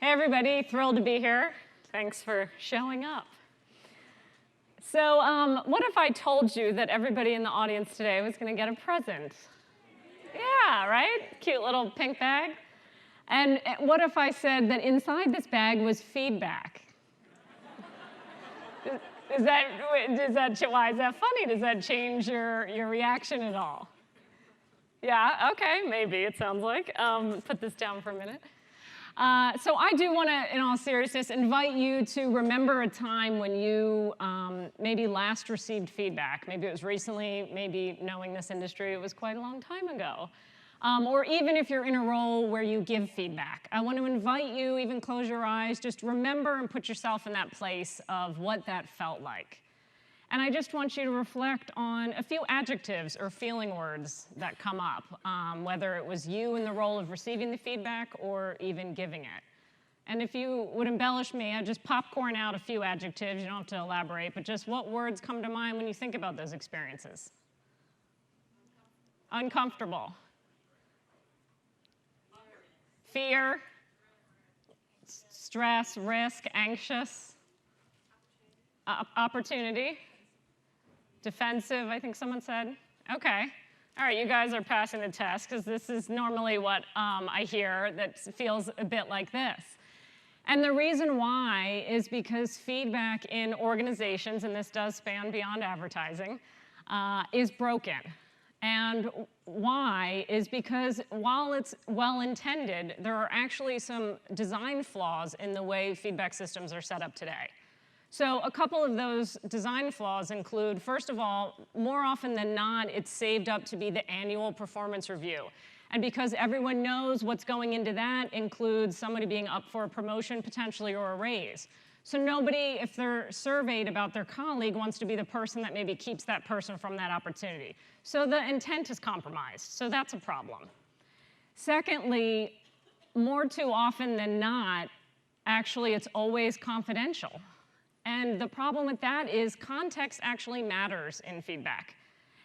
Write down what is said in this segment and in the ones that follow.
Hey everybody, thrilled to be here. Thanks for showing up. So what if I told you that everybody in the audience today was going to get a present? Yeah, right? Cute little pink bag. And what if I said that inside this bag was feedback? Why is that funny? Does that change your reaction at all? Yeah, okay, maybe it sounds like. Put this down for a minute. So I do want to, in all seriousness, invite you to remember a time when you maybe last received feedback. Maybe it was recently, maybe knowing this industry, it was quite a long time ago. Or even if you're in a role where you give feedback. I want to invite you, even close your eyes, just remember and put yourself in that place of what that felt like. And I just want you to reflect on a few adjectives or feeling words that come up, whether it was you in the role of receiving the feedback or even giving it. And if you would embellish me, I'd just popcorn out a few adjectives. You don't have to elaborate, but just what words come to mind when you think about those experiences? Uncomfortable. Fear. Stress, risk, anxious. Opportunity. Defensive, I think someone said. Okay. All right, you guys are passing the test because this is normally what I hear that feels a bit like this. And the reason why is because feedback in organizations, and this does span beyond advertising, is broken. And why is because while it's well-intended, there are actually some design flaws in the way feedback systems are set up today. So a couple of those design flaws include, first of all, more often than not, it's saved up to be the annual performance review. And because everyone knows what's going into that includes somebody being up for a promotion potentially or a raise. So nobody, if they're surveyed about their colleague, wants to be the person that maybe keeps that person from that opportunity. So the intent is compromised. So that's a problem. Secondly, more too often than not, actually it's always confidential. And the problem with that is context actually matters in feedback.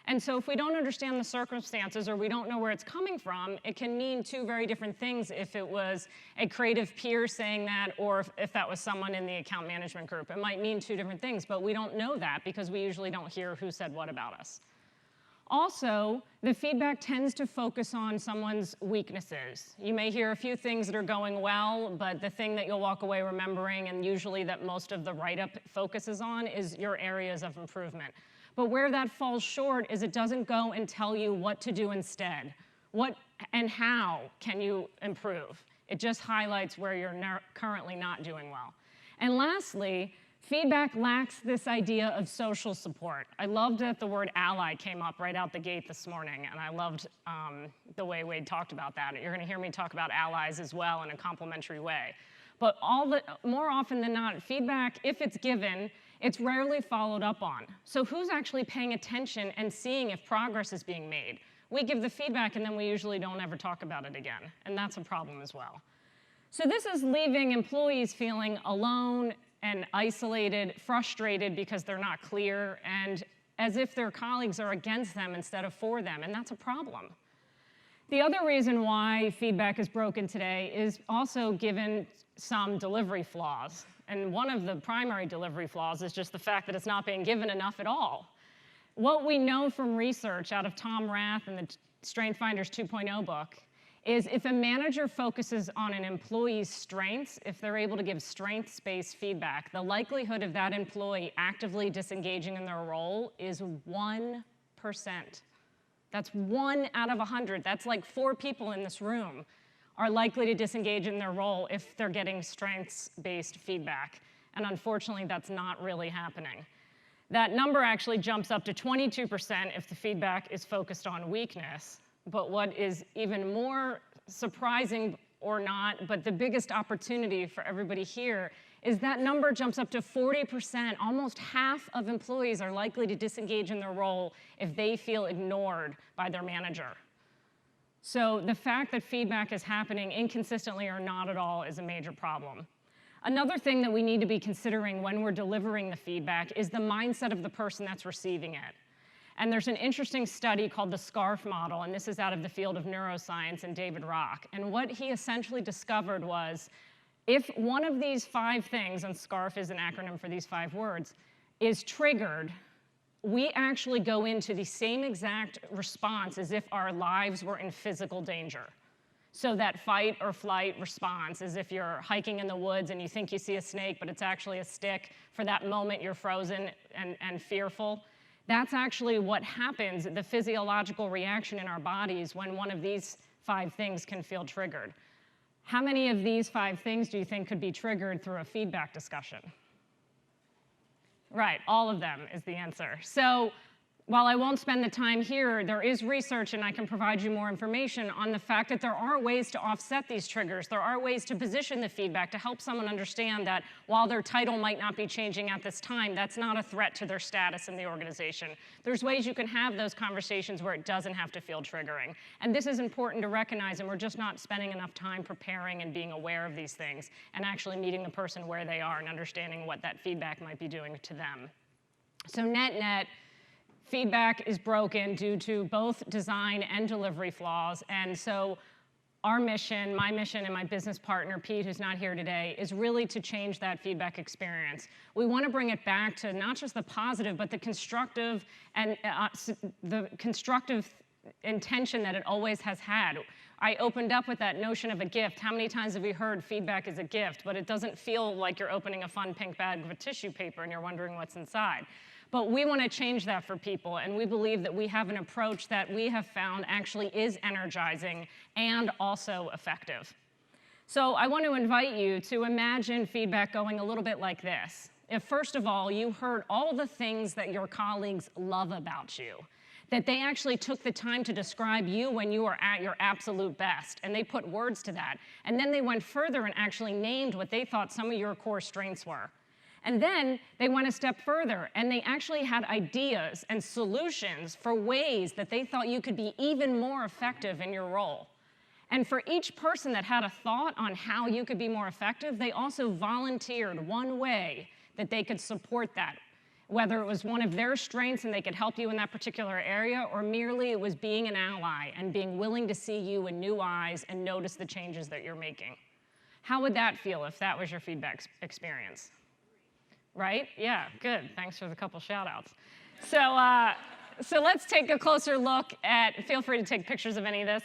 And so if we don't understand the circumstances or we don't know where it's coming from, it can mean two very different things if it was a creative peer saying that or if that was someone in the account management group. It might mean two different things, but we don't know that because we usually don't hear who said what about us. Also, the feedback tends to focus on someone's weaknesses. You may hear a few things that are going well, but the thing that you'll walk away remembering, and usually that most of the write-up focuses on, is your areas of improvement. But where that falls short is it doesn't go and tell you what to do instead. What and how can you improve? It just highlights where you're currently not doing well. And lastly, feedback lacks this idea of social support. I loved that the word ally came up right out the gate this morning, and I loved the way Wade talked about that. You're going to hear me talk about allies as well in a complementary way. But more often than not, feedback, if it's given, it's rarely followed up on. So who's actually paying attention and seeing if progress is being made? We give the feedback, and then we usually don't ever talk about it again, and that's a problem as well. So this is leaving employees feeling alone and isolated, frustrated because they're not clear, and as if their colleagues are against them instead of for them, and that's a problem. The other reason why feedback is broken today is also given some delivery flaws. And one of the primary delivery flaws is just the fact that it's not being given enough at all. What we know from research out of Tom Rath and the Strength Finders 2.0 book is if a manager focuses on an employee's strengths, if they're able to give strengths-based feedback, the likelihood of that employee actively disengaging in their role is 1%. That's 1 out of 100. That's like 4 people in this room are likely to disengage in their role if they're getting strengths-based feedback. And unfortunately, that's not really happening. That number actually jumps up to 22% if the feedback is focused on weakness. But what is even more surprising or not, but the biggest opportunity for everybody here is that number jumps up to 40%. Almost half of employees are likely to disengage in their role if they feel ignored by their manager. So the fact that feedback is happening inconsistently or not at all is a major problem. Another thing that we need to be considering when we're delivering the feedback is the mindset of the person that's receiving it. And there's an interesting study called the SCARF model, and this is out of the field of neuroscience and David Rock. And what he essentially discovered was If one of these 5 things, and SCARF is an acronym for these 5 words, is triggered, we actually go into the same exact response as if our lives were in physical danger. So that fight or flight response is if you're hiking in the woods and you think you see a snake, but it's actually a stick. For that moment, you're frozen and fearful. That's actually what happens, the physiological reaction in our bodies when one of these 5 things can feel triggered. How many of these 5 things do you think could be triggered through a feedback discussion? Right, all of them is the answer. So while I won't spend the time here, there is research, and I can provide you more information on the fact that there are ways to offset these triggers. There are ways to position the feedback to help someone understand that while their title might not be changing at this time, that's not a threat to their status in the organization. There's ways you can have those conversations where it doesn't have to feel triggering. And this is important to recognize, and we're just not spending enough time preparing and being aware of these things and actually meeting the person where they are and understanding what that feedback might be doing to them. So net-net, feedback is broken due to both design and delivery flaws. And so our mission, my mission, and my business partner, Pete, who's not here today, is really to change that feedback experience. We want to bring it back to not just the positive, but the constructive and the constructive intention that it always has had. I opened up with that notion of a gift. How many times have you heard feedback is a gift, but it doesn't feel like you're opening a fun pink bag of tissue paper and you're wondering what's inside. But we want to change that for people, and we believe that we have an approach that we have found actually is energizing and also effective. So I want to invite you to imagine feedback going a little bit like this. If first of all, you heard all the things that your colleagues love about you, that they actually took the time to describe you when you were at your absolute best, and they put words to that. And then they went further and actually named what they thought some of your core strengths were. And then they went a step further, and they actually had ideas and solutions for ways that they thought you could be even more effective in your role. And for each person that had a thought on how you could be more effective, they also volunteered one way that they could support that, whether it was one of their strengths and they could help you in that particular area, or merely it was being an ally and being willing to see you in new eyes and notice the changes that you're making. How would that feel if that was your feedback experience? Right? Yeah, good. Thanks for the couple shout outs. So let's take a closer look at, feel free to take pictures of any of this,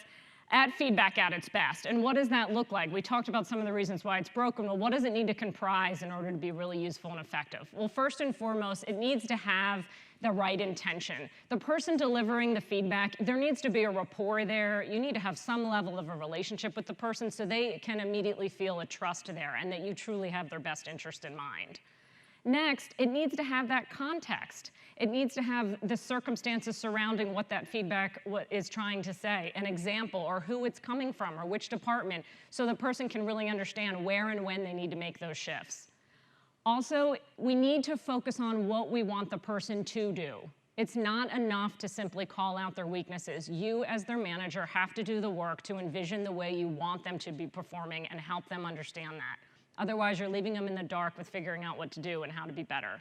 at feedback at its best. And what does that look like? We talked about some of the reasons why it's broken. Well, what does it need to comprise in order to be really useful and effective? Well, first and foremost, it needs to have the right intention. The person delivering the feedback, there needs to be a rapport there. You need to have some level of a relationship with the person so they can immediately feel a trust there and that you truly have their best interest in mind. Next, it needs to have that context. It needs to have the circumstances surrounding what that feedback is trying to say, an example, or who it's coming from, or which department, so the person can really understand where and when they need to make those shifts. Also, we need to focus on what we want the person to do. It's not enough to simply call out their weaknesses. You, as their manager, have to do the work to envision the way you want them to be performing and help them understand that. Otherwise, you're leaving them in the dark with figuring out what to do and how to be better.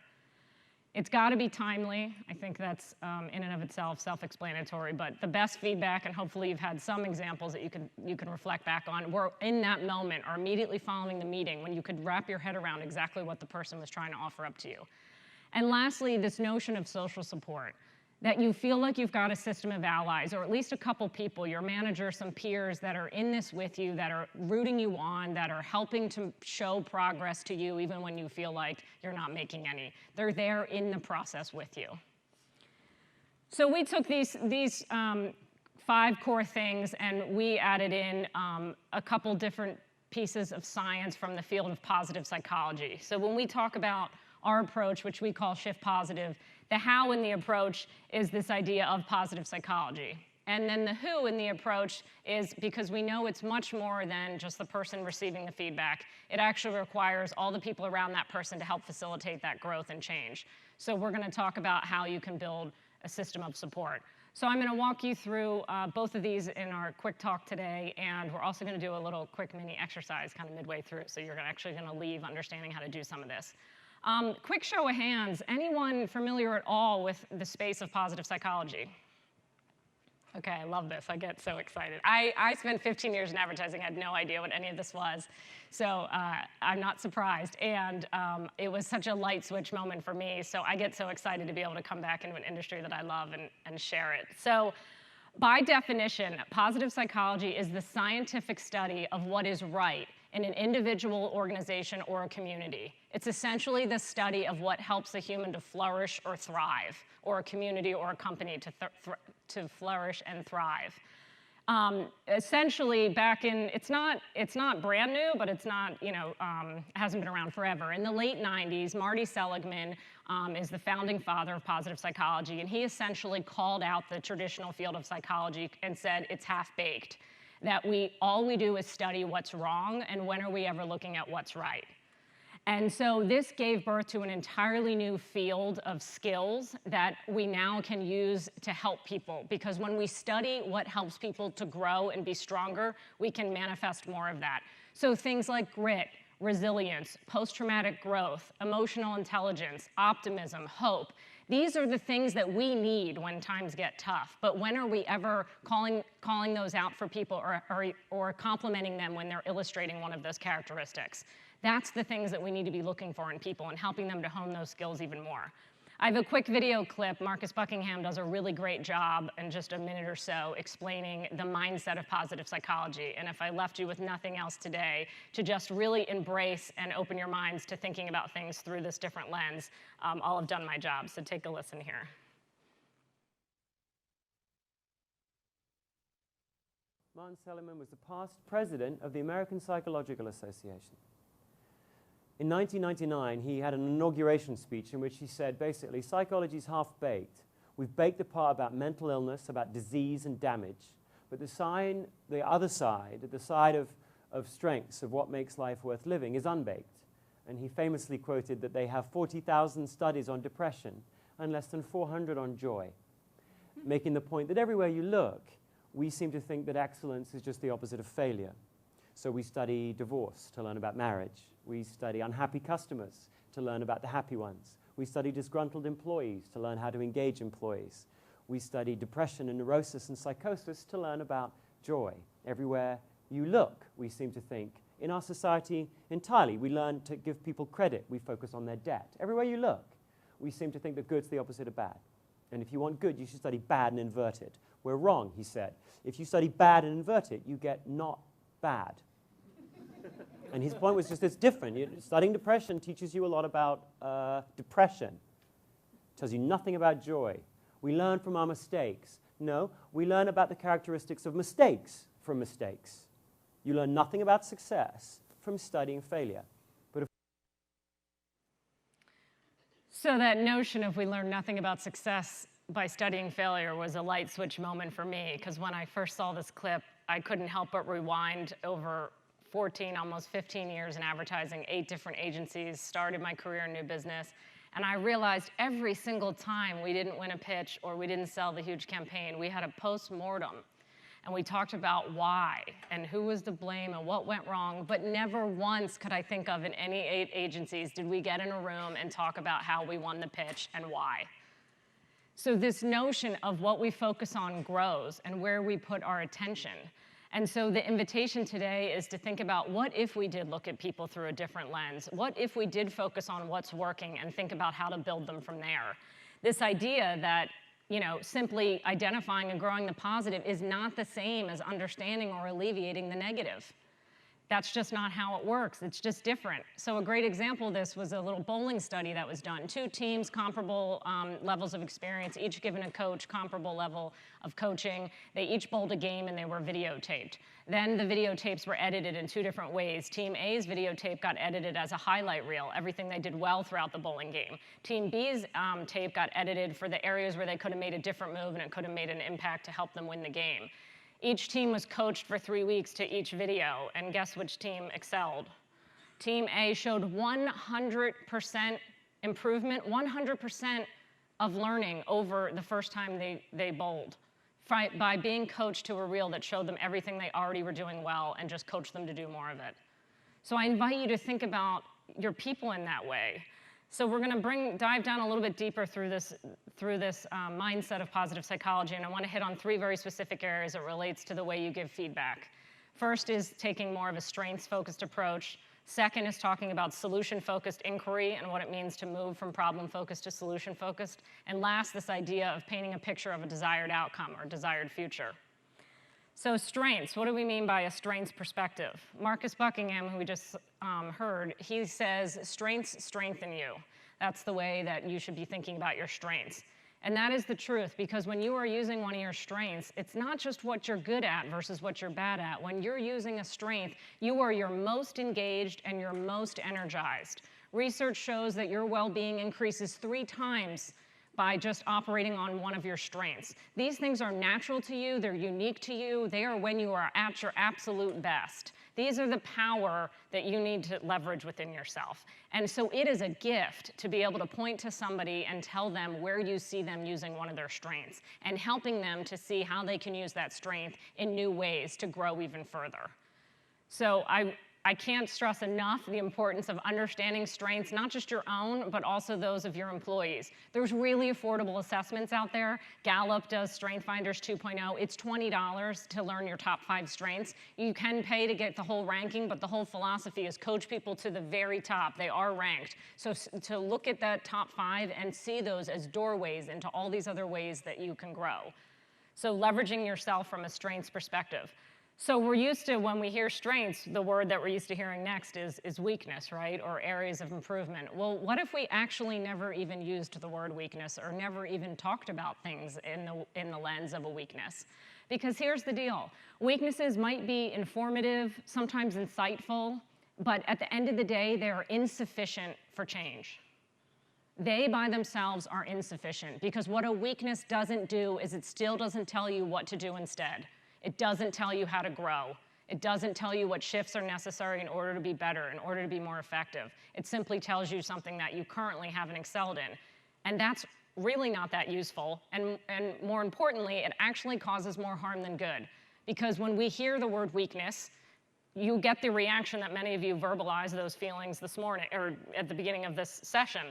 It's got to be timely. I think that's in and of itself self-explanatory, but the best feedback, and hopefully you've had some examples that you can reflect back on, were in that moment or immediately following the meeting when you could wrap your head around exactly what the person was trying to offer up to you. And lastly, this notion of social support, that you feel like you've got a system of allies, or at least a couple people, your manager, some peers that are in this with you, that are rooting you on, that are helping to show progress to you even when you feel like you're not making any. They're there in the process with you. So we took these 5 core things and we added in a couple different pieces of science from the field of positive psychology. So when we talk about our approach, which we call Shift Positive, the how in the approach is this idea of positive psychology. And then the who in the approach is because we know it's much more than just the person receiving the feedback. It actually requires all the people around that person to help facilitate that growth and change. So we're going to talk about how you can build a system of support. So I'm going to walk you through both of these in our quick talk today, and we're also going to do a little quick mini exercise kind of midway through, so you're actually going to leave understanding how to do some of this. Quick show of hands, anyone familiar at all with the space of positive psychology? Okay, I love this. I get so excited. I spent 15 years in advertising. I had no idea what any of this was. So I'm not surprised. And it was such a light switch moment for me. So I get so excited to be able to come back into an industry that I love and share it. So by definition, positive psychology is the scientific study of what is right in an individual, organization, or a community. It's essentially the study of what helps a human to flourish or thrive, or a community or a company to flourish and thrive. Essentially, back in, it's not brand new, but it's not, hasn't been around forever. In the late 90s, Marty Seligman is the founding father of positive psychology, and he essentially called out the traditional field of psychology and said it's half-baked, that all we do is study what's wrong, and when are we ever looking at what's right? And so this gave birth to an entirely new field of skills that we now can use to help people. Because when we study what helps people to grow and be stronger, we can manifest more of that. So things like grit, resilience, post-traumatic growth, emotional intelligence, optimism, hope. These are the things that we need when times get tough. But when are we ever calling those out for people or complimenting them when they're illustrating one of those characteristics? That's the things that we need to be looking for in people and helping them to hone those skills even more. I have a quick video clip. Marcus Buckingham does a really great job in just a minute or so explaining the mindset of positive psychology. And if I left you with nothing else today, to just really embrace and open your minds to thinking about things through this different lens, I'll have done my job. So take a listen here. Martin Seligman was the past president of the American Psychological Association. In 1999, he had an inauguration speech in which he said, basically, psychology is half-baked. We've baked the part about mental illness, about disease and damage, but the other side, the side of strengths, of what makes life worth living, is unbaked. And he famously quoted that they have 40,000 studies on depression and less than 400 on joy, making the point that everywhere you look, we seem to think that excellence is just the opposite of failure. So we study divorce to learn about marriage. We study unhappy customers to learn about the happy ones. We study disgruntled employees to learn how to engage employees. We study depression and neurosis and psychosis to learn about joy. Everywhere you look, we seem to think, in our society entirely, we learn to give people credit. We focus on their debt. Everywhere you look, we seem to think that good's the opposite of bad. And if you want good, you should study bad and invert it. We're wrong, he said. If you study bad and invert it, you get not bad. And his point was just it's different. Studying depression teaches you a lot about depression. Tells you nothing about joy. We learn from our mistakes. No, we learn about the characteristics of mistakes from mistakes. You learn nothing about success from studying failure. So that notion of we learn nothing about success by studying failure was a light switch moment for me, because when I first saw this clip, I couldn't help but rewind over 14, almost 15 years in advertising, 8 different agencies, started my career in new business, and I realized every single time we didn't win a pitch or we didn't sell the huge campaign, we had a post-mortem, and we talked about why and who was to blame and what went wrong, but never once could I think of in any 8 agencies did we get in a room and talk about how we won the pitch and why. So this notion of what we focus on grows and where we put our attention. And so the invitation today is to think about what if we did look at people through a different lens? What if we did focus on what's working and think about how to build them from there? This idea that simply identifying and growing the positive is not the same as understanding or alleviating the negative. That's just not how it works. It's just different. So a great example of this was a little bowling study that was done. 2 teams, comparable levels of experience, each given a coach, comparable level of coaching. They each bowled a game and they were videotaped. Then the videotapes were edited in 2 different ways. Team A's videotape got edited as a highlight reel, everything they did well throughout the bowling game. Team B's tape got edited for the areas where they could have made a different move and it could have made an impact to help them win the game. Each team was coached for 3 weeks to each video, and guess which team excelled? Team A showed 100% improvement, 100% of learning over the first time they bowled by being coached to a reel that showed them everything they already were doing well and just coached them to do more of it. So I invite you to think about your people in that way. So we're going to dive down a little bit deeper through this mindset of positive psychology, and I want to hit on 3 very specific areas that relates to the way you give feedback. First is taking more of a strengths-focused approach. Second is talking about solution-focused inquiry and what it means to move from problem-focused to solution-focused. And last, this idea of painting a picture of a desired outcome or desired future. So strengths, what do we mean by a strengths perspective? Marcus Buckingham, who we just heard, he says strengths strengthen you. That's the way that you should be thinking about your strengths. And that is the truth, because when you are using one of your strengths, it's not just what you're good at versus what you're bad at. When you're using a strength, you are your most engaged and your most energized. Research shows that your well-being increases 3 times by just operating on one of your strengths. These things are natural to you, they're unique to you, they are when you are at your absolute best. These are the power that you need to leverage within yourself. And so it is a gift to be able to point to somebody and tell them where you see them using one of their strengths and helping them to see how they can use that strength in new ways to grow even further. So I can't stress enough the importance of understanding strengths, not just your own, but also those of your employees. There's really affordable assessments out there. Gallup does Strength Finders 2.0. It's $20 to learn your top 5 strengths. You can pay to get the whole ranking, but the whole philosophy is coach people to the very top. They are ranked. So to look at that top 5 and see those as doorways into all these other ways that you can grow. So leveraging yourself from a strengths perspective. So we're used to, when we hear strengths, the word that we're used to hearing next is weakness, right? Or areas of improvement. Well, what if we actually never even used the word weakness or never even talked about things in the lens of a weakness? Because here's the deal. Weaknesses might be informative, sometimes insightful, but at the end of the day, they are insufficient for change. They by themselves are insufficient, because what a weakness doesn't do is it still doesn't tell you what to do instead. It doesn't tell you how to grow. It doesn't tell you what shifts are necessary in order to be better, in order to be more effective. It simply tells you something that you currently haven't excelled in. And that's really not that useful. And more importantly, it actually causes more harm than good. Because when we hear the word weakness, you get the reaction that many of you verbalized those feelings this morning, or at the beginning of this session.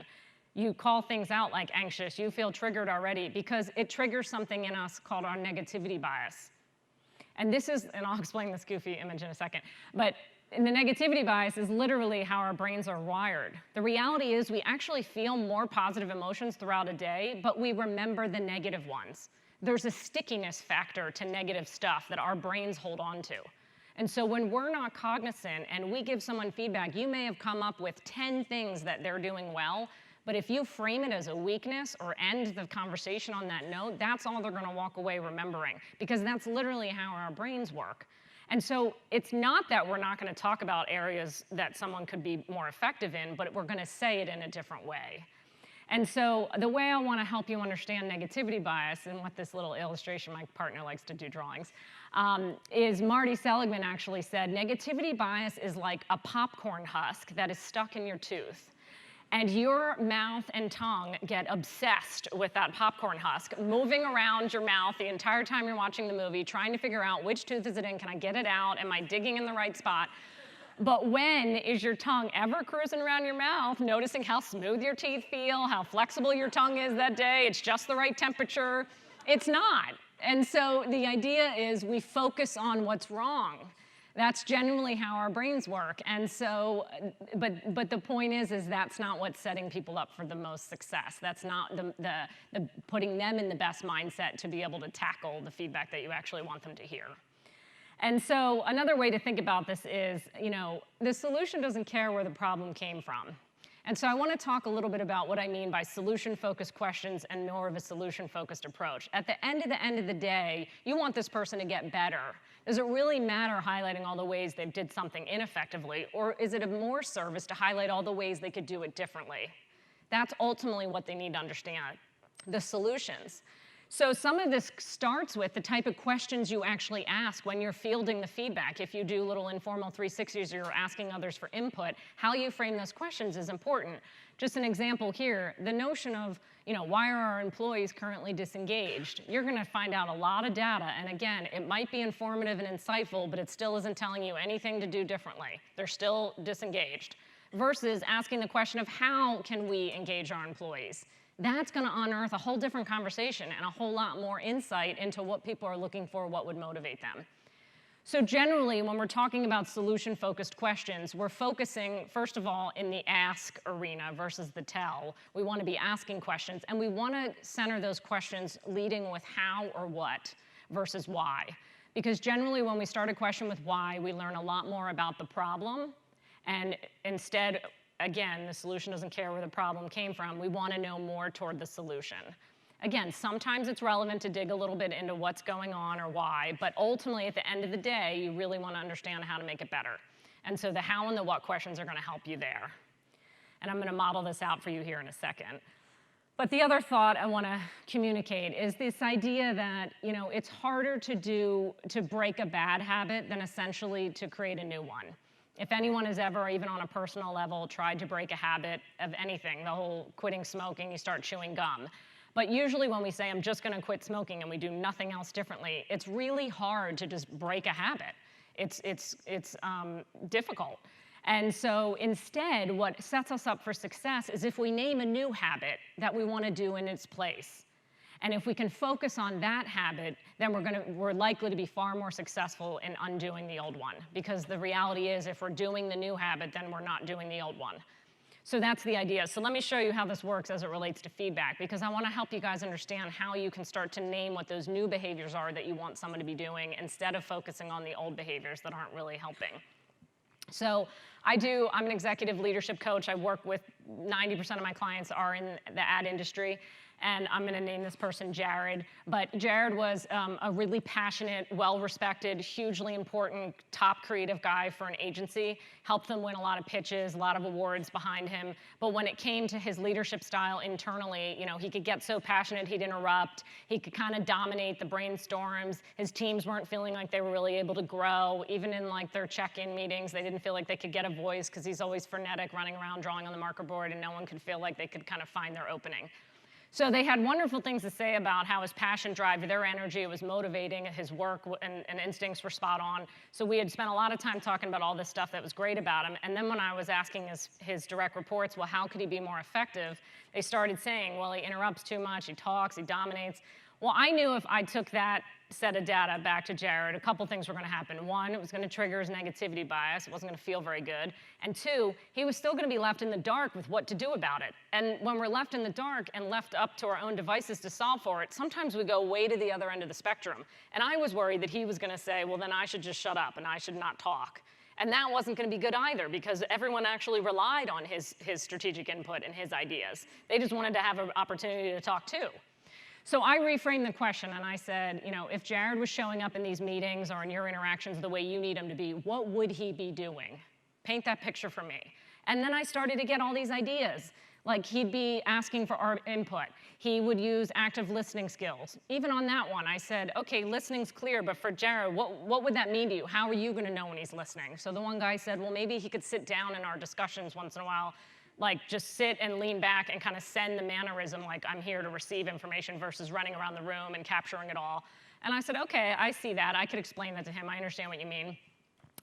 You call things out like anxious. You feel triggered already because it triggers something in us called our negativity bias. And this is, and I'll explain this goofy image in a second, but the negativity bias is literally how our brains are wired. The reality is we actually feel more positive emotions throughout a day, but we remember the negative ones. There's a stickiness factor to negative stuff that our brains hold on to. And so when we're not cognizant and we give someone feedback, you may have come up with 10 things that they're doing well, but if you frame it as a weakness or end the conversation on that note, that's all they're going to walk away remembering, because that's literally how our brains work. And so it's not that we're not going to talk about areas that someone could be more effective in, but we're going to say it in a different way. And so the way I want to help you understand negativity bias, and what this little illustration, my partner likes to do drawings, is Marty Seligman actually said, negativity bias is like a popcorn husk that is stuck in your tooth. And your mouth and tongue get obsessed with that popcorn husk, moving around your mouth the entire time you're watching the movie, trying to figure out which tooth is it in, can I get it out, am I digging in the right spot? But when is your tongue ever cruising around your mouth, noticing how smooth your teeth feel, how flexible your tongue is that day, it's just the right temperature? It's not. And so the idea is we focus on what's wrong. That's generally how our brains work. And so, but the point is that's not what's setting people up for the most success. That's not the putting them in the best mindset to be able to tackle the feedback that you actually want them to hear. And so another way to think about this is, the solution doesn't care where the problem came from. And so I want to talk a little bit about what I mean by solution-focused questions and more of a solution-focused approach. At the end of the day, you want this person to get better. Does it really matter highlighting all the ways they did something ineffectively, or is it of more service to highlight all the ways they could do it differently? That's ultimately what they need to understand, the solutions. So some of this starts with the type of questions you actually ask when you're fielding the feedback. If you do little informal 360s or you're asking others for input, how you frame those questions is important. Just an example here, the notion of, why are our employees currently disengaged? You're going to find out a lot of data, and again, it might be informative and insightful, but it still isn't telling you anything to do differently. They're still disengaged. versus asking the question of how can we engage our employees. That's going to unearth a whole different conversation and a whole lot more insight into what people are looking for, what would motivate them. So generally, when we're talking about solution-focused questions, we're focusing, first of all, in the ask arena versus the tell. We want to be asking questions, and we want to center those questions leading with how or what versus why. Because generally, when we start a question with why, we learn a lot more about the problem, and instead, again, the solution doesn't care where the problem came from. We want to know more toward the solution. Again, sometimes it's relevant to dig a little bit into what's going on or why, but ultimately, at the end of the day, you really want to understand how to make it better. And so the how and the what questions are going to help you there. And I'm going to model this out for you here in a second. But the other thought I want to communicate is this idea that, you know, it's harder to break a bad habit than essentially to create a new one. If anyone has ever, even on a personal level, tried to break a habit of anything, the whole quitting smoking, you start chewing gum. But usually when we say, I'm just going to quit smoking and we do nothing else differently, it's really hard to just break a habit. It's difficult. And so instead, what sets us up for success is if we name a new habit that we want to do in its place. And if we can focus on that habit, then we're likely to be far more successful in undoing the old one. Because the reality is, if we're doing the new habit, then we're not doing the old one. So that's the idea. So let me show you how this works as it relates to feedback, because I want to help you guys understand how you can start to name what those new behaviors are that you want someone to be doing instead of focusing on the old behaviors that aren't really helping. So I'm an executive leadership coach. I work with 90% of my clients are in the ad industry. And I'm going to name this person Jared. But Jared was a really passionate, well-respected, hugely important, top creative guy for an agency. Helped them win a lot of pitches, a lot of awards behind him. But when it came to his leadership style internally, you know, he could get so passionate he'd interrupt. He could kind of dominate the brainstorms. His teams weren't feeling like they were really able to grow. Even in like their check-in meetings, they didn't feel like they could get a voice because he's always frenetic, running around, drawing on the marker board, and no one could feel like they could kind of find their opening. So they had wonderful things to say about how his passion drive their energy. It was motivating. His work and instincts were spot on. So we had spent a lot of time talking about all this stuff that was great about him. And then when I was asking his direct reports, well, how could he be more effective? They started saying, well, he interrupts too much, he talks, he dominates. Well, I knew if I took that set of data back to Jared, a couple things were going to happen. One, it was going to trigger his negativity bias. It wasn't going to feel very good. And two, he was still going to be left in the dark with what to do about it. And when we're left in the dark and left up to our own devices to solve for it, sometimes we go way to the other end of the spectrum. And I was worried that he was going to say, well, then I should just shut up and I should not talk. And that wasn't going to be good either, because everyone actually relied on his strategic input and his ideas. They just wanted to have an opportunity to talk too. So I reframed the question and I said, you know, if Jared was showing up in these meetings or in your interactions the way you need him to be, what would he be doing? Paint that picture for me. And then I started to get all these ideas. Like he'd be asking for our input. He would use active listening skills. Even on that one, I said, okay, listening's clear, but for Jared, what would that mean to you? How are you going to know when he's listening? So the one guy said, well, maybe he could sit down in our discussions once in a while, like just sit and lean back and kind of send the mannerism like I'm here to receive information versus running around the room and capturing it all. And I said, okay, I see that. I could explain that to him. I understand what you mean.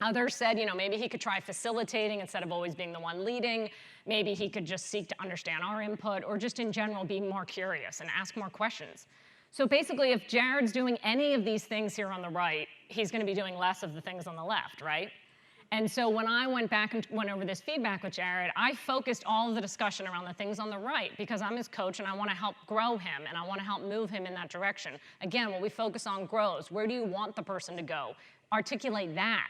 Others said, you know, maybe he could try facilitating instead of always being the one leading. Maybe he could just seek to understand our input, or just in general be more curious and ask more questions. So basically, if Jared's doing any of these things here on the right, he's going to be doing less of the things on the left, right? And so when I went back and went over this feedback with Jared, I focused all of the discussion around the things on the right, because I'm his coach and I want to help grow him and I want to help move him in that direction. Again, what we focus on grows. Where do you want the person to go? Articulate that.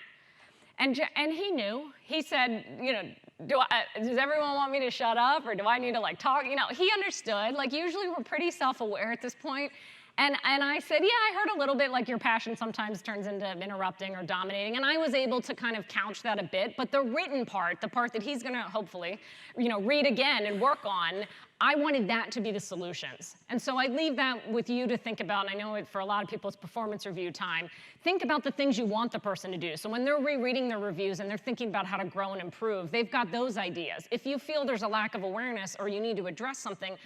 And he knew. He said, you know, does everyone want me to shut up, or do I need to like talk? You know, he understood. Like usually we're pretty self-aware at this point. And I said, yeah, I heard a little bit like your passion sometimes turns into interrupting or dominating. And I was able to kind of couch that a bit. But the written part, the part that he's going to hopefully, you know, read again and work on, I wanted that to be the solutions. And so I leave that with you to think about. And I know for a lot of people it's performance review time. Think about the things you want the person to do. So when they're rereading their reviews and they're thinking about how to grow and improve, they've got those ideas. If you feel there's a lack of awareness or you need to address something,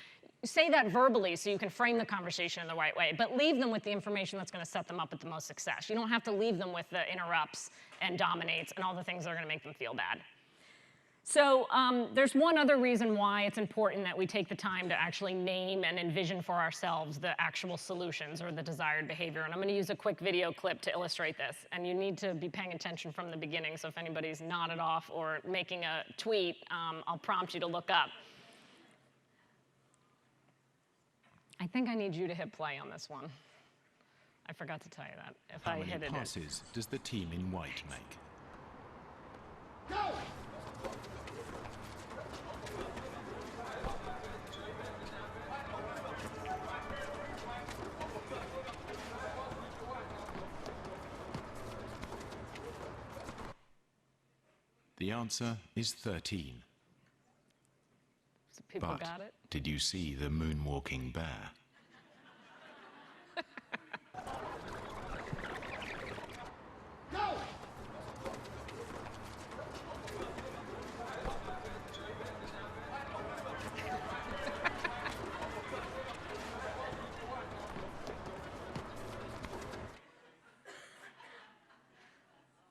say that verbally so you can frame the conversation in the right way, but leave them with the information that's going to set them up with the most success. You don't have to leave them with the interrupts and dominates and all the things that are going to make them feel bad. So there's one other reason why it's important that we take the time to actually name and envision for ourselves the actual solutions or the desired behavior. And I'm going to use a quick video clip to illustrate this. And you need to be paying attention from the beginning. So if anybody's nodded off or making a tweet, I'll prompt you to look up. I think I need you to hit play on this one. I forgot to tell you that. If I hit it. How many passes does the team in white make? Go! The answer is 13. So people But got it? did you see the moonwalking bear? Go!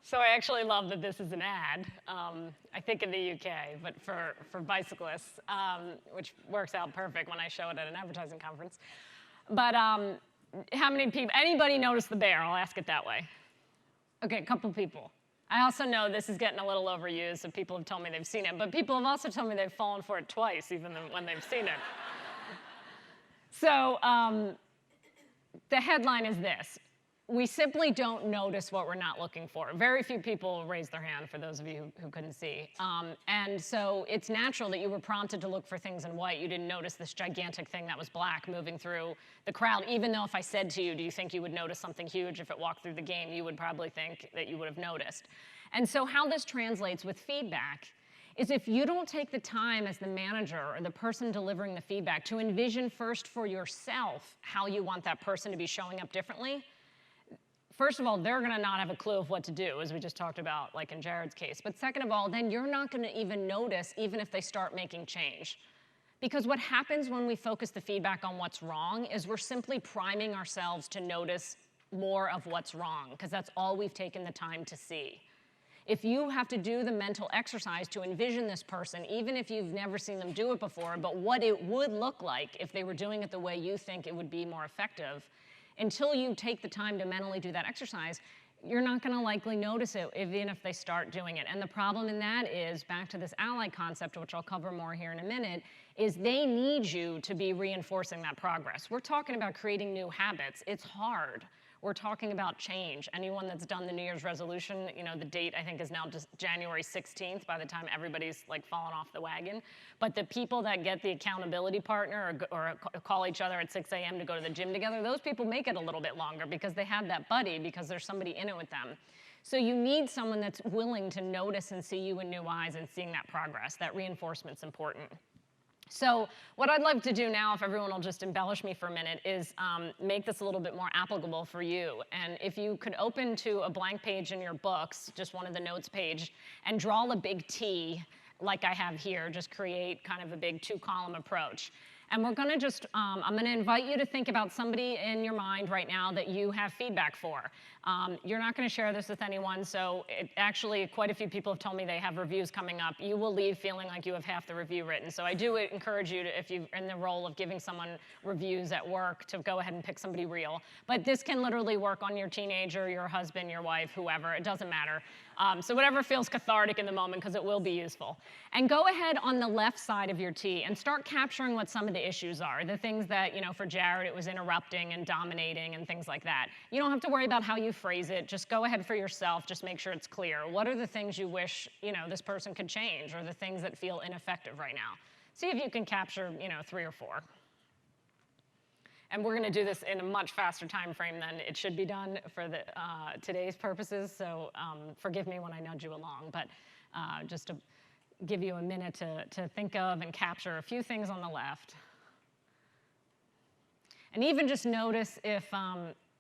So I actually love that this is an ad, I think in the UK, but for bicyclists, which works out perfect when I show it at an advertising conference. But how many people, anybody notice the bear? I'll ask it that way. Okay, a couple people. I also know this is getting a little overused, so people have told me they've seen it, but people have also told me they've fallen for it twice, even when they've seen it. So the headline is this. We simply don't notice what we're not looking for. Very few people raised their hand, for those of you who couldn't see. And so it's natural that you were prompted to look for things in white. You didn't notice this gigantic thing that was black moving through the crowd, even though if I said to you, do you think you would notice something huge if it walked through the game, you would probably think that you would have noticed. And so how this translates with feedback is if you don't take the time as the manager or the person delivering the feedback to envision first for yourself how you want that person to be showing up differently, first of all, they're going to not have a clue of what to do, as we just talked about, like in Jared's case. But second of all, then you're not going to even notice, even if they start making change. Because what happens when we focus the feedback on what's wrong is we're simply priming ourselves to notice more of what's wrong, because that's all we've taken the time to see. If you have to do the mental exercise to envision this person, even if you've never seen them do it before, but what it would look like if they were doing it the way you think it would be more effective, until you take the time to mentally do that exercise, you're not going to likely notice it, even if they start doing it. And the problem in that is, back to this ally concept, which I'll cover more here in a minute, is they need you to be reinforcing that progress. We're talking about creating new habits. It's hard. We're talking about change. Anyone that's done the New Year's resolution, you know, the date I think is now just January 16th by the time everybody's like fallen off the wagon. But the people that get the accountability partner or call each other at 6 a.m. to go to the gym together, those people make it a little bit longer because they have that buddy, because there's somebody in it with them. So you need someone that's willing to notice and see you in new eyes and seeing that progress. That reinforcement's important. So what I'd love to do now, if everyone will just embellish me for a minute, is make this a little bit more applicable for you. And if you could open to a blank page in your books, just one of the notes page, and draw a big T like I have here, just create kind of a big two-column approach. And we're going to just, I'm going to invite you to think about somebody in your mind right now that you have feedback for. You're not going to share this with anyone, so actually quite a few people have told me they have reviews coming up. You will leave feeling like you have half the review written. So I do encourage you to, if you're in the role of giving someone reviews at work, to go ahead and pick somebody real. But this can literally work on your teenager, your husband, your wife, whoever. It doesn't matter. So whatever feels cathartic in the moment, because it will be useful. And go ahead on the left side of your T and start capturing what some of the issues are. The things that, you know, for Jared, it was interrupting and dominating and things like that. You don't have to worry about how you phrase it. Just go ahead for yourself. Just make sure it's clear. What are the things you wish, you know, this person could change, or the things that feel ineffective right now? See if you can capture, you know, 3 or 4. And we're going to do this in a much faster time frame than it should be done for the, today's purposes, so forgive me when I nudge you along. But just to give you a minute to think of and capture a few things on the left. And even just notice if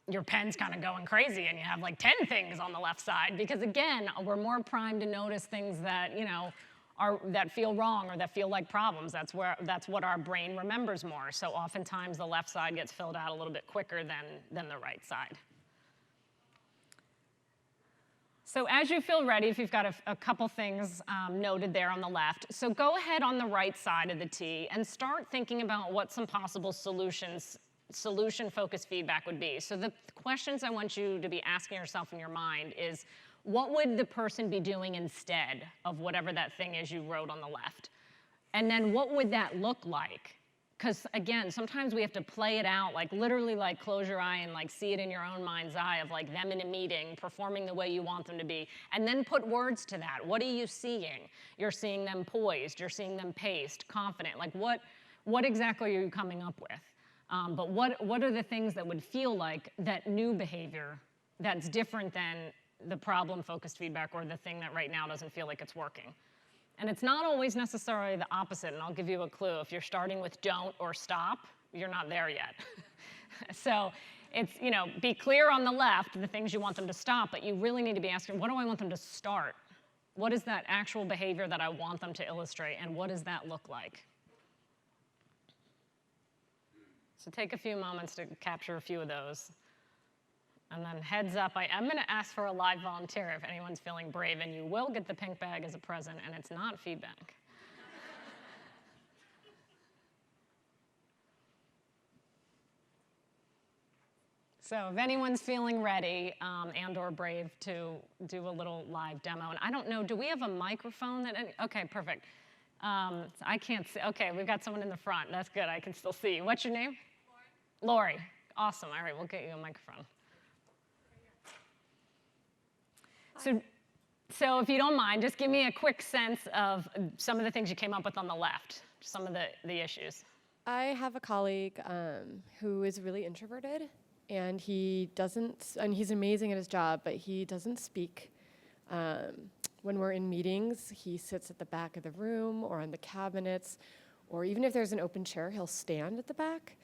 your pen's kind of going crazy and you have like 10 things on the left side, because again, we're more primed to notice things that, you know, that feel wrong or that feel like problems. That's what our brain remembers more. So oftentimes the left side gets filled out a little bit quicker than the right side. So as you feel ready, if you've got a couple things noted there on the left, so go ahead on the right side of the T and start thinking about what some possible solution-focused feedback would be. So the questions I want you to be asking yourself in your mind is, what would the person be doing instead of whatever that thing is you wrote on the left? And then what would that look like? Because again, sometimes we have to play it out, like literally like close your eye and like see it in your own mind's eye of like them in a meeting, performing the way you want them to be, and then put words to that. What are you seeing? You're seeing them poised, you're seeing them paced, confident. Like what exactly are you coming up with? But what are the things that would feel like that new behavior that's different than the problem-focused feedback or the thing that right now doesn't feel like it's working? And it's not always necessarily the opposite, and I'll give you a clue. If you're starting with don't or stop, you're not there yet. So it's, be clear on the left, the things you want them to stop, but you really need to be asking, what do I want them to start? What is that actual behavior that I want them to illustrate, and what does that look like? So take a few moments to capture a few of those. And then heads up, I'm going to ask for a live volunteer if anyone's feeling brave, and you will get the pink bag as a present, and it's not feedback. So if anyone's feeling ready and or brave to do a little live demo, and I don't know, do we have a microphone okay, perfect. I can't see, okay, we've got someone in the front. That's good, I can still see you. What's your name? Lori. Lori, awesome, all right, we'll get you a microphone. So if you don't mind, just give me a quick sense of some of the things you came up with on the left, some of the issues. I have a colleague who is really introverted, and he's amazing at his job, but he doesn't speak. When we're in meetings, he sits at the back of the room or on the cabinets, or even if there's an open chair, he'll stand at the back.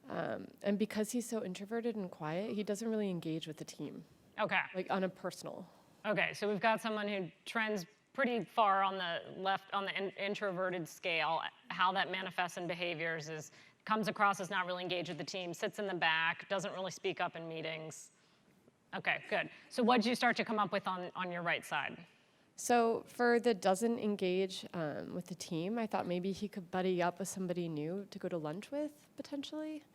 And because he's so introverted and quiet, he doesn't really engage with the team. Okay. Like on a personal. Okay, so we've got someone who trends pretty far on the left, on the introverted scale. How that manifests in behaviors is, comes across as not really engaged with the team, sits in the back, doesn't really speak up in meetings. Okay, good. So what did you start to come up with on your right side? So for the doesn't engage with the team, I thought maybe he could buddy up with somebody new to go to lunch with, potentially.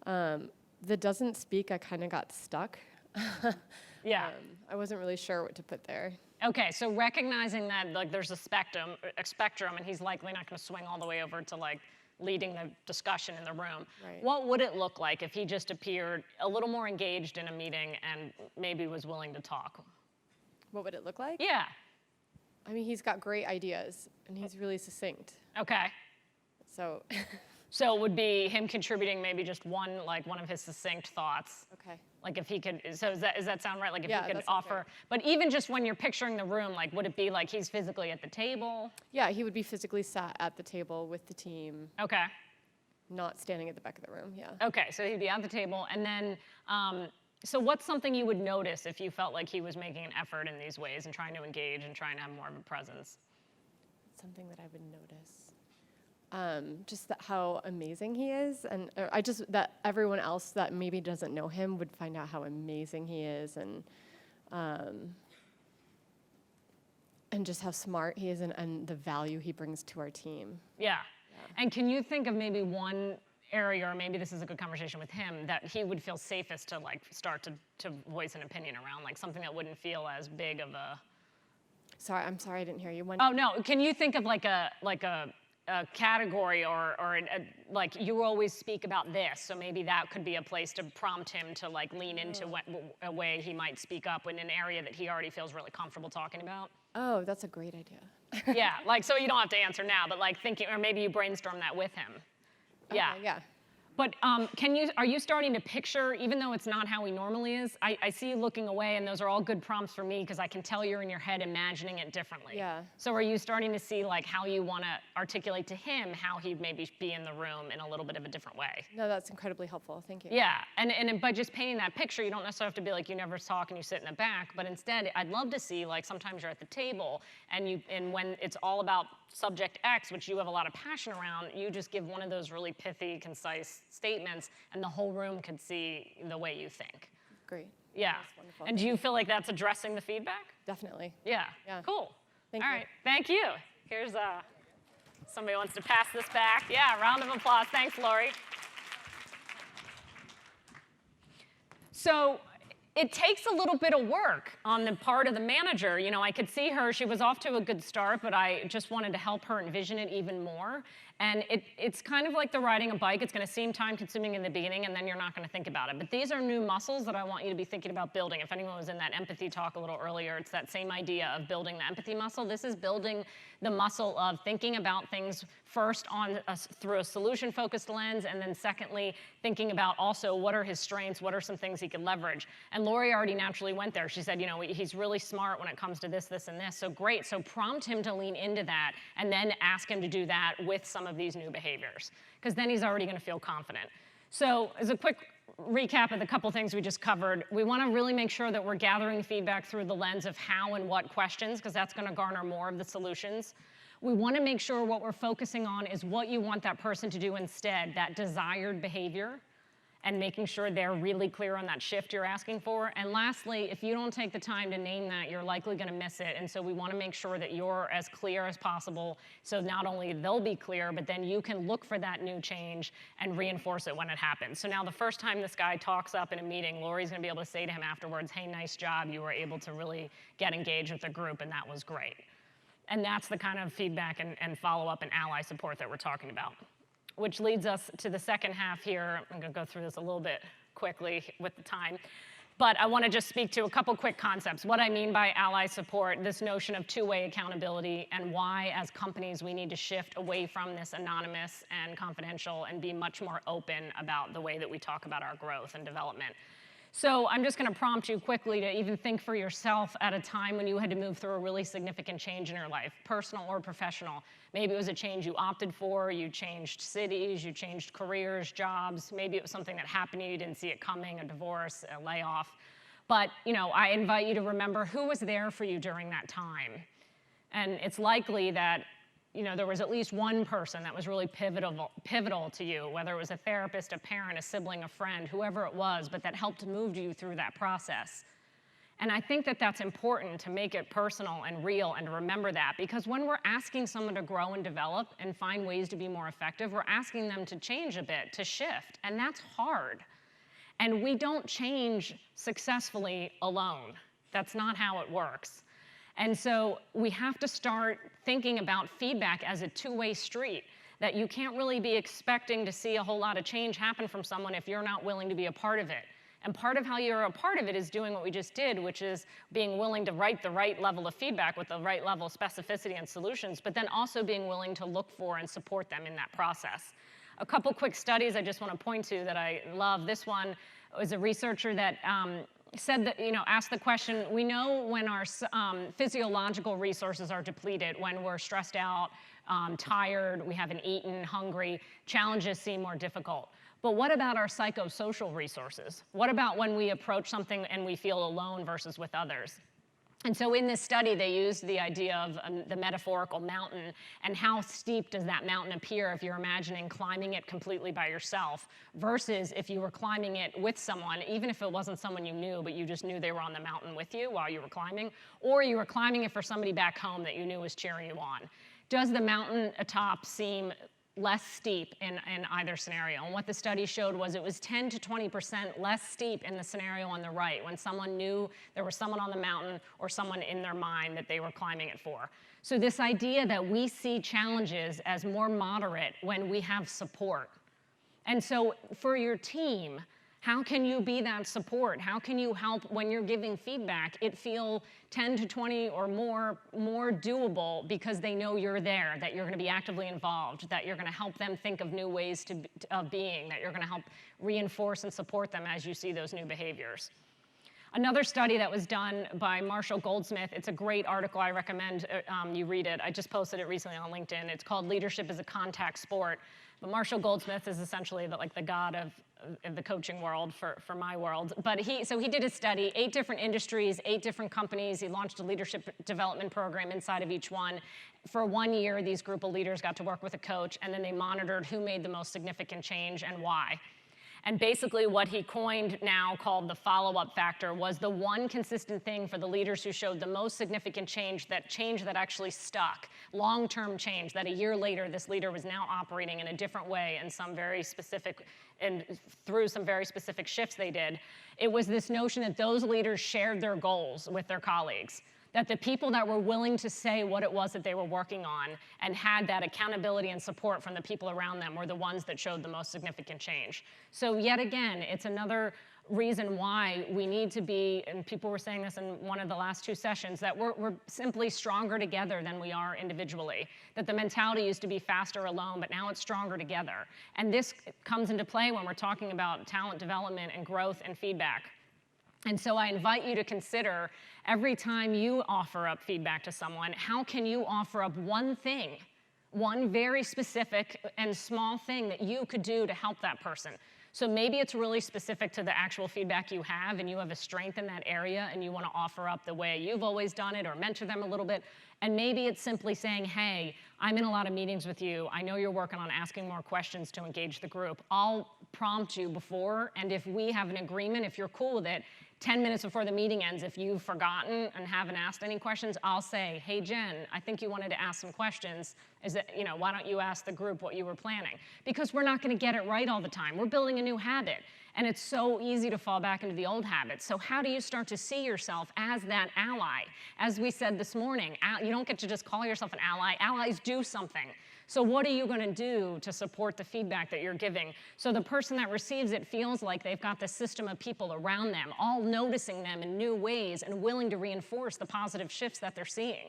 The doesn't speak, I kind of got stuck. Yeah. I wasn't really sure what to put there. Okay, so recognizing that like there's a spectrum, and he's likely not going to swing all the way over to like leading the discussion in the room. Right. What would it look like if he just appeared a little more engaged in a meeting and maybe was willing to talk? What would it look like? Yeah. I mean, he's got great ideas, and he's really succinct. Okay. So. So it would be him contributing maybe just one of his succinct thoughts. Okay. Like if he could, so does that sound right? Like if Yeah, he could that sounds offer, right. but even just when you're picturing the room, like would it be like he's physically at the table? Yeah, he would be physically sat at the table with the team, Okay. not standing at the back of the room, yeah. Okay, so he'd be at the table, and then, so what's something you would notice if you felt like he was making an effort in these ways and trying to engage and trying to have more of a presence? Something that I would notice. Just how amazing he is, and that everyone else that maybe doesn't know him would find out how amazing he is, and just how smart he is, and the value he brings to our team. Yeah. And can you think of maybe one area, or maybe this is a good conversation with him, that he would feel safest to like start to voice an opinion around, like something that wouldn't feel as big of a... I'm sorry, I didn't hear you. Oh no, can you think of like a category or like you always speak about this, so maybe that could be a place to prompt him to like lean into a way he might speak up in an area that he already feels really comfortable talking about? Oh, that's a great idea. Yeah, like so you don't have to answer now, but like thinking, or maybe you brainstorm that with him. Yeah. Okay, yeah. But are you starting to picture, even though it's not how he normally is, I see you looking away, and those are all good prompts for me because I can tell you're in your head imagining it differently. Yeah. So are you starting to see like how you want to articulate to him how he'd maybe be in the room in a little bit of a different way? No, that's incredibly helpful. Thank you. Yeah, and by just painting that picture, you don't necessarily have to be like you never talk and you sit in the back, but instead, I'd love to see like sometimes you're at the table and when it's all about subject X, which you have a lot of passion around, you just give one of those really pithy, concise statements, and the whole room could see the way you think. great. Yeah. That's wonderful. And do you feel like that's addressing the feedback? Definitely. Yeah. Yeah. Cool. Thank All you. right. Thank you. Here's somebody wants to pass this back. Yeah, round of applause. Thanks, Lori. So it takes a little bit of work on the part of the manager. You know, I could see her, she was off to a good start, but I just wanted to help her envision it even more. And it's kind of like the riding a bike. It's going to seem time consuming in the beginning, and then you're not going to think about it. But these are new muscles that I want you to be thinking about building. If anyone was in that empathy talk a little earlier, it's that same idea of building the empathy muscle. This is building the muscle of thinking about things first through a solution-focused lens, and then secondly, thinking about also what are his strengths, what are some things he can leverage. And Lori already naturally went there. She said, you know, he's really smart when it comes to this, this, and this. So great. So prompt him to lean into that, and then ask him to do that with some of these new behaviors, because then he's already going to feel confident. So as a quick recap of the couple things we just covered, we want to really make sure that we're gathering feedback through the lens of how and what questions, because that's going to garner more of the solutions. We want to make sure what we're focusing on is what you want that person to do instead, that desired behavior, and making sure they're really clear on that shift you're asking for. And lastly, if you don't take the time to name that, you're likely going to miss it. And so we want to make sure that you're as clear as possible, so not only they'll be clear, but then you can look for that new change and reinforce it when it happens. So now the first time this guy talks up in a meeting, Lori's going to be able to say to him afterwards, hey, nice job. You were able to really get engaged with the group, and that was great. And that's the kind of feedback and follow-up and ally support that we're talking about. Which leads us to the second half here. I'm going to go through this a little bit quickly with the time. But I want to just speak to a couple quick concepts. What I mean by ally support, this notion of two-way accountability, and why, as companies, we need to shift away from this anonymous and confidential and be much more open about the way that we talk about our growth and development. So I'm just going to prompt you quickly to even think for yourself at a time when you had to move through a really significant change in your life, personal or professional. Maybe it was a change you opted for, you changed cities, you changed careers, jobs. Maybe it was something that happened to you, you didn't see it coming, a divorce, a layoff. But you know, I invite you to remember who was there for you during that time. And it's likely that there was at least one person that was really pivotal to you, whether it was a therapist, a parent, a sibling, a friend, whoever it was, but that helped move you through that process. And I think that that's important to make it personal and real and to remember that, because when we're asking someone to grow and develop and find ways to be more effective, we're asking them to change a bit, to shift, and that's hard. And we don't change successfully alone. That's not how it works. And so we have to start thinking about feedback as a two-way street, that you can't really be expecting to see a whole lot of change happen from someone if you're not willing to be a part of it. And part of how you're a part of it is doing what we just did, which is being willing to write the right level of feedback with the right level of specificity and solutions, but then also being willing to look for and support them in that process. A couple quick studies I just want to point to that I love. This one was a researcher that said that, asked the question, we know when our physiological resources are depleted, when we're stressed out, tired, we haven't eaten, hungry, challenges seem more difficult. But what about our psychosocial resources? What about when we approach something and we feel alone versus with others? And so in this study, they used the idea of the metaphorical mountain, and how steep does that mountain appear if you're imagining climbing it completely by yourself versus if you were climbing it with someone, even if it wasn't someone you knew, but you just knew they were on the mountain with you while you were climbing, or you were climbing it for somebody back home that you knew was cheering you on. Does the mountain atop seem less steep in either scenario? And what the study showed was it was 10 to 20% less steep in the scenario on the right, when someone knew there was someone on the mountain or someone in their mind that they were climbing it for. So this idea that we see challenges as more moderate when we have support. And so for your team, how can you be that support? How can you help when you're giving feedback it feel 10 to 20 or more doable, because they know you're there, that you're going to be actively involved, that you're going to help them think of new ways of being, that you're going to help reinforce and support them as you see those new behaviors. Another study that was done by Marshall Goldsmith, it's a great article, I recommend you read it. I just posted it recently on LinkedIn. It's called Leadership is a Contact Sport. But Marshall Goldsmith is essentially the god of the coaching world for my world. But he did a study, 8 different industries, 8 different companies. He launched a leadership development program inside of each one. For 1 year, these group of leaders got to work with a coach, and then they monitored who made the most significant change and why. And basically what he coined now called the follow-up factor was the one consistent thing for the leaders who showed the most significant change that actually stuck, long-term change, that a year later this leader was now operating in a different way in some very specific, and through some very specific shifts they did. It was this notion that those leaders shared their goals with their colleagues, that the people that were willing to say what it was that they were working on and had that accountability and support from the people around them were the ones that showed the most significant change. So yet again, it's another reason why we need to be, and people were saying this in one of the last 2 sessions, that we're simply stronger together than we are individually. That the mentality used to be faster alone, but now it's stronger together. And this comes into play when we're talking about talent development and growth and feedback. And so I invite you to consider every time you offer up feedback to someone, how can you offer up one thing, one very specific and small thing that you could do to help that person? So maybe it's really specific to the actual feedback you have and you have a strength in that area and you want to offer up the way you've always done it or mentor them a little bit. And maybe it's simply saying, hey, I'm in a lot of meetings with you. I know you're working on asking more questions to engage the group. I'll prompt you before, and if we have an agreement, if you're cool with it, 10 minutes before the meeting ends, if you've forgotten and haven't asked any questions, I'll say, hey, Jen, I think you wanted to ask some questions. Why don't you ask the group what you were planning? Because we're not going to get it right all the time. We're building a new habit, and it's so easy to fall back into the old habits. So how do you start to see yourself as that ally? As we said this morning, you don't get to just call yourself an ally. Allies do something. So what are you going to do to support the feedback that you're giving so the person that receives it feels like they've got this system of people around them, all noticing them in new ways and willing to reinforce the positive shifts that they're seeing?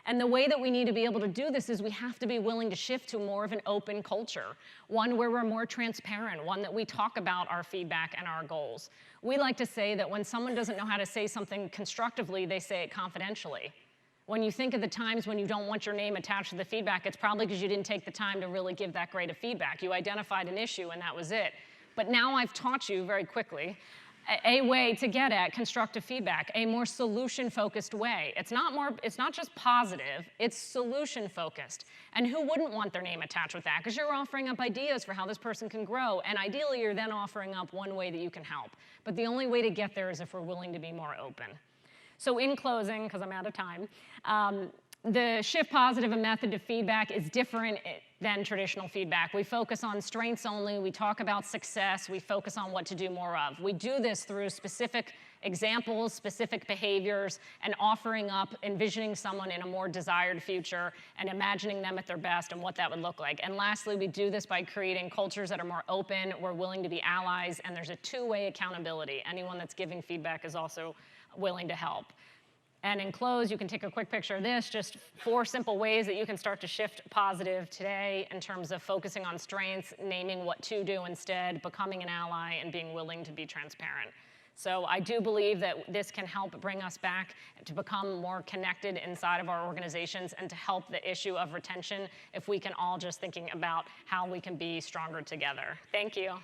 And the way that we need to be able to do this is we have to be willing to shift to more of an open culture, one where we're more transparent, one that we talk about our feedback and our goals. We like to say that when someone doesn't know how to say something constructively, they say it confidentially. When you think of the times when you don't want your name attached to the feedback, it's probably because you didn't take the time to really give that great of feedback. You identified an issue and that was it. But now I've taught you very quickly a way to get at constructive feedback, a more solution-focused way. It's not just positive, it's solution-focused. And who wouldn't want their name attached with that? Because you're offering up ideas for how this person can grow, and ideally you're then offering up one way that you can help. But the only way to get there is if we're willing to be more open. So in closing, because I'm out of time, the shift positive method of feedback is different than traditional feedback. We focus on strengths only, we talk about success, we focus on what to do more of. We do this through specific examples, specific behaviors, and offering up, envisioning someone in a more desired future and imagining them at their best and what that would look like. And lastly, we do this by creating cultures that are more open, we're willing to be allies, and there's a two-way accountability. Anyone that's giving feedback is also willing to help. And in close, you can take a quick picture of this, just 4 simple ways that you can start to shift positive today in terms of focusing on strengths, naming what to do instead, becoming an ally, and being willing to be transparent. So I do believe that this can help bring us back to become more connected inside of our organizations and to help the issue of retention if we can all just thinking about how we can be stronger together. Thank you.